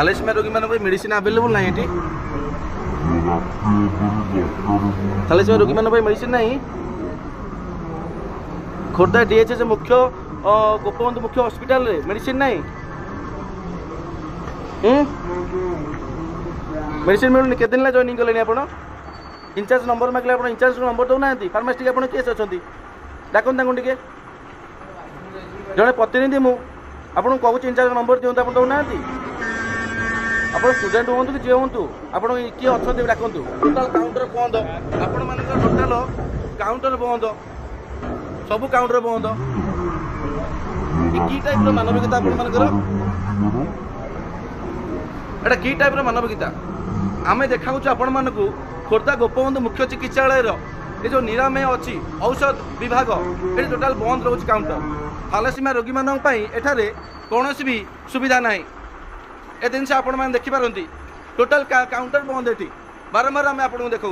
थालेसीमिया रोगी मान medicine available ना ये थालेसीमिया रोगी मान मेडिसिन ना खोर्धा डीएचएस मुख्य गोपबंधु मुख्य हॉस्पिटल रे मेडिसिन ना मेडिसिन मिलूनी के दिन जॉइनिंग कले आप इंचार्ज नंबर मागे आप इंचार्ज नंबर दौना फार्मासी आप केस अच्छा डाकन टे जड़े प्रतिनिधि मुझे कहूँ इंचार्ज नंबर दिखाँ आप दौना आप स्टूडेंट हूँ कि जी हूँ आप किए अच्छा डाकू टोटाल काउंटर बंद आपण मान टोटाल काउंटर बंद सब काउंटर बंद कि टाइप मानविकता आपण मानकर एटा कि टाइप मानविकता आमे देखा आपण मानक खोर्धा गोपबंधु मुख्य चिकित्सालय ये जो निरामय अच्छी औषध विभाग ये टोटाल बंद रोच काउंटर थालेसीमिया रोगी मान एठारे कौन भी सुविधा ना ए जिन आपण मैंने देखिपारती टोटाल काउंटर बंद ये बारंबार आम आपको देखा